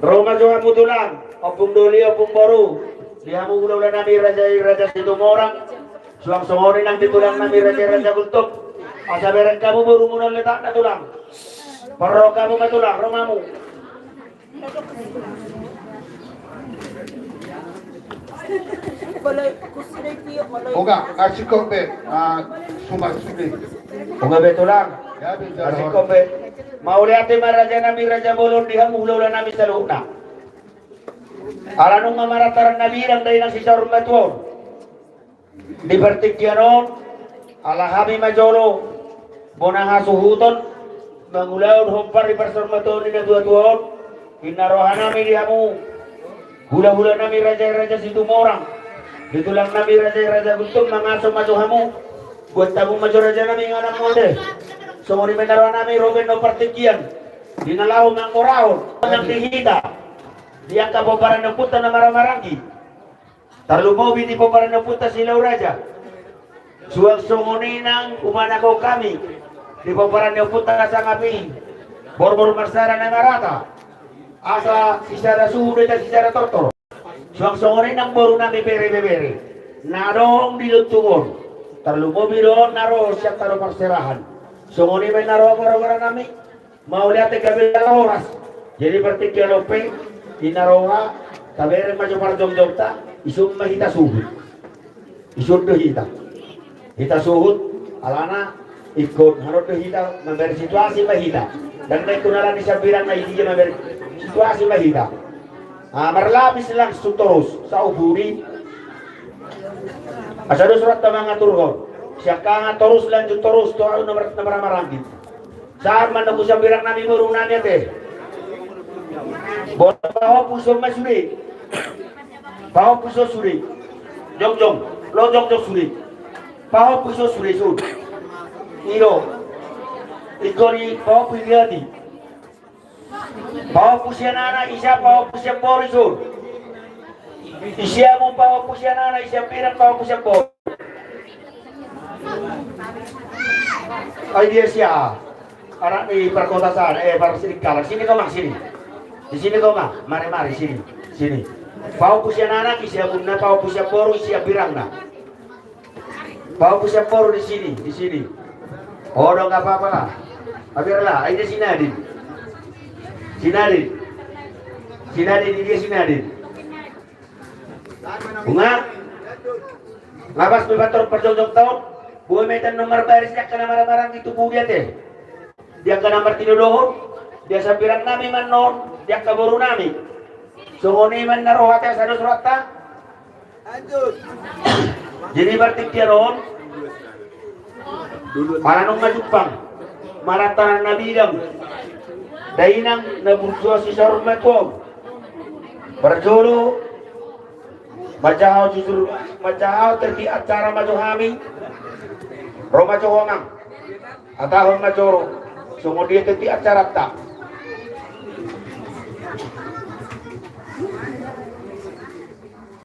Roma Jawa Mutulang, opung doli opung boru. Dihamu ulah nami raja situ orang. Suang songori nang ditulang nami raja kultuk. Asa beren kamu baru munal letak na tulang. Perro kamu matulang romamu. Oga, kasih kope, sumas sulit. Oga betulang. Ya, bisa. Kasih kope. Mau lihat raja nami raja bolon dihamu ulah nami saluna. Alanong mamarataran nabi lang dahil ang sisarong matuon. Libertikyanon, alahami majolo, bonaha suhuton, mangulaon hompar di persormatuon ni natuatuon, inarohan namin dihamu, hula-hula namin raja-raja situ morang, ditulang namin raja-raja gutom, mga sumatuhamu, buat tabong majo raja namin ng anak mo de. Sumuni menarohan namin Robin no partikyan, dinalahong ang morahon, ng tihita. Dia ka poparan ng puta na maramarangi. Talumaw binti poparan ng puta silaw raja. Suwag sunguni ng umanakaw kami. Di poparan ng puta sa ngapi. Borbor marsara na marata. Asa sisara suhud at sisara tortor. Suwag sunguni ng boru nami bere-bere. Narong dilutungon. Talumaw biron naro siya taro marsarahan. Sunguni may naro ang nami. Maulihat ay gabi na oras. Jadi berarti lope. Inaroha, kabere majo marjong ta, isum mahita suhud. Isum do hita. Hita suhud, alana ikut harus do hita memberi situasi mahita. Dan may kunalan ni sabirang na hindi memberi situasi mahita. Marlabis lang sutoros sa uburi. Asado surat na mga turgon. Siya ka nga toros lang yung toros to ano na maramarangin. Saan man ako sabirang namin murunan niya te. Bawa puso masuri, bawa puso suri, jong, lo jong suri, bawa puso suri sur, iro, ikori bawa punyadi, bawa pusia nana isya bawa pusia pori sur, isya mo bawa pusia nana isya pirang bawa pusia pori, ay dia siya, anak di perkotaan, para sini kau mak sini. Di sini kau mah, mari sini. Pau pusia anak isia bunna, pau pusia poru isia birang na. Pau pusia poru di sini. Oh, dong nggak apa-apa lah. Abirlah, ini Sinadin. Dia Sinadin. Bunga, ngabas bebator perjong tahun. Buat medan nomor barisnya kena marah-marah di tubuh dia teh. Dia kena nomor tinudohon. Dia sabirang nami manon. Dia kaburu nami. Sungoni man narohate sa surata. Jadi berarti kiaron. Para nung majupang. Maratanan na bilang. Dainang nabunso si Sarun Matwag. Berjolo. Majahaw jujur. Majahaw terti acara majuhami. Roma Johomang. Atahong majoro. Sungod dia terti acara tak.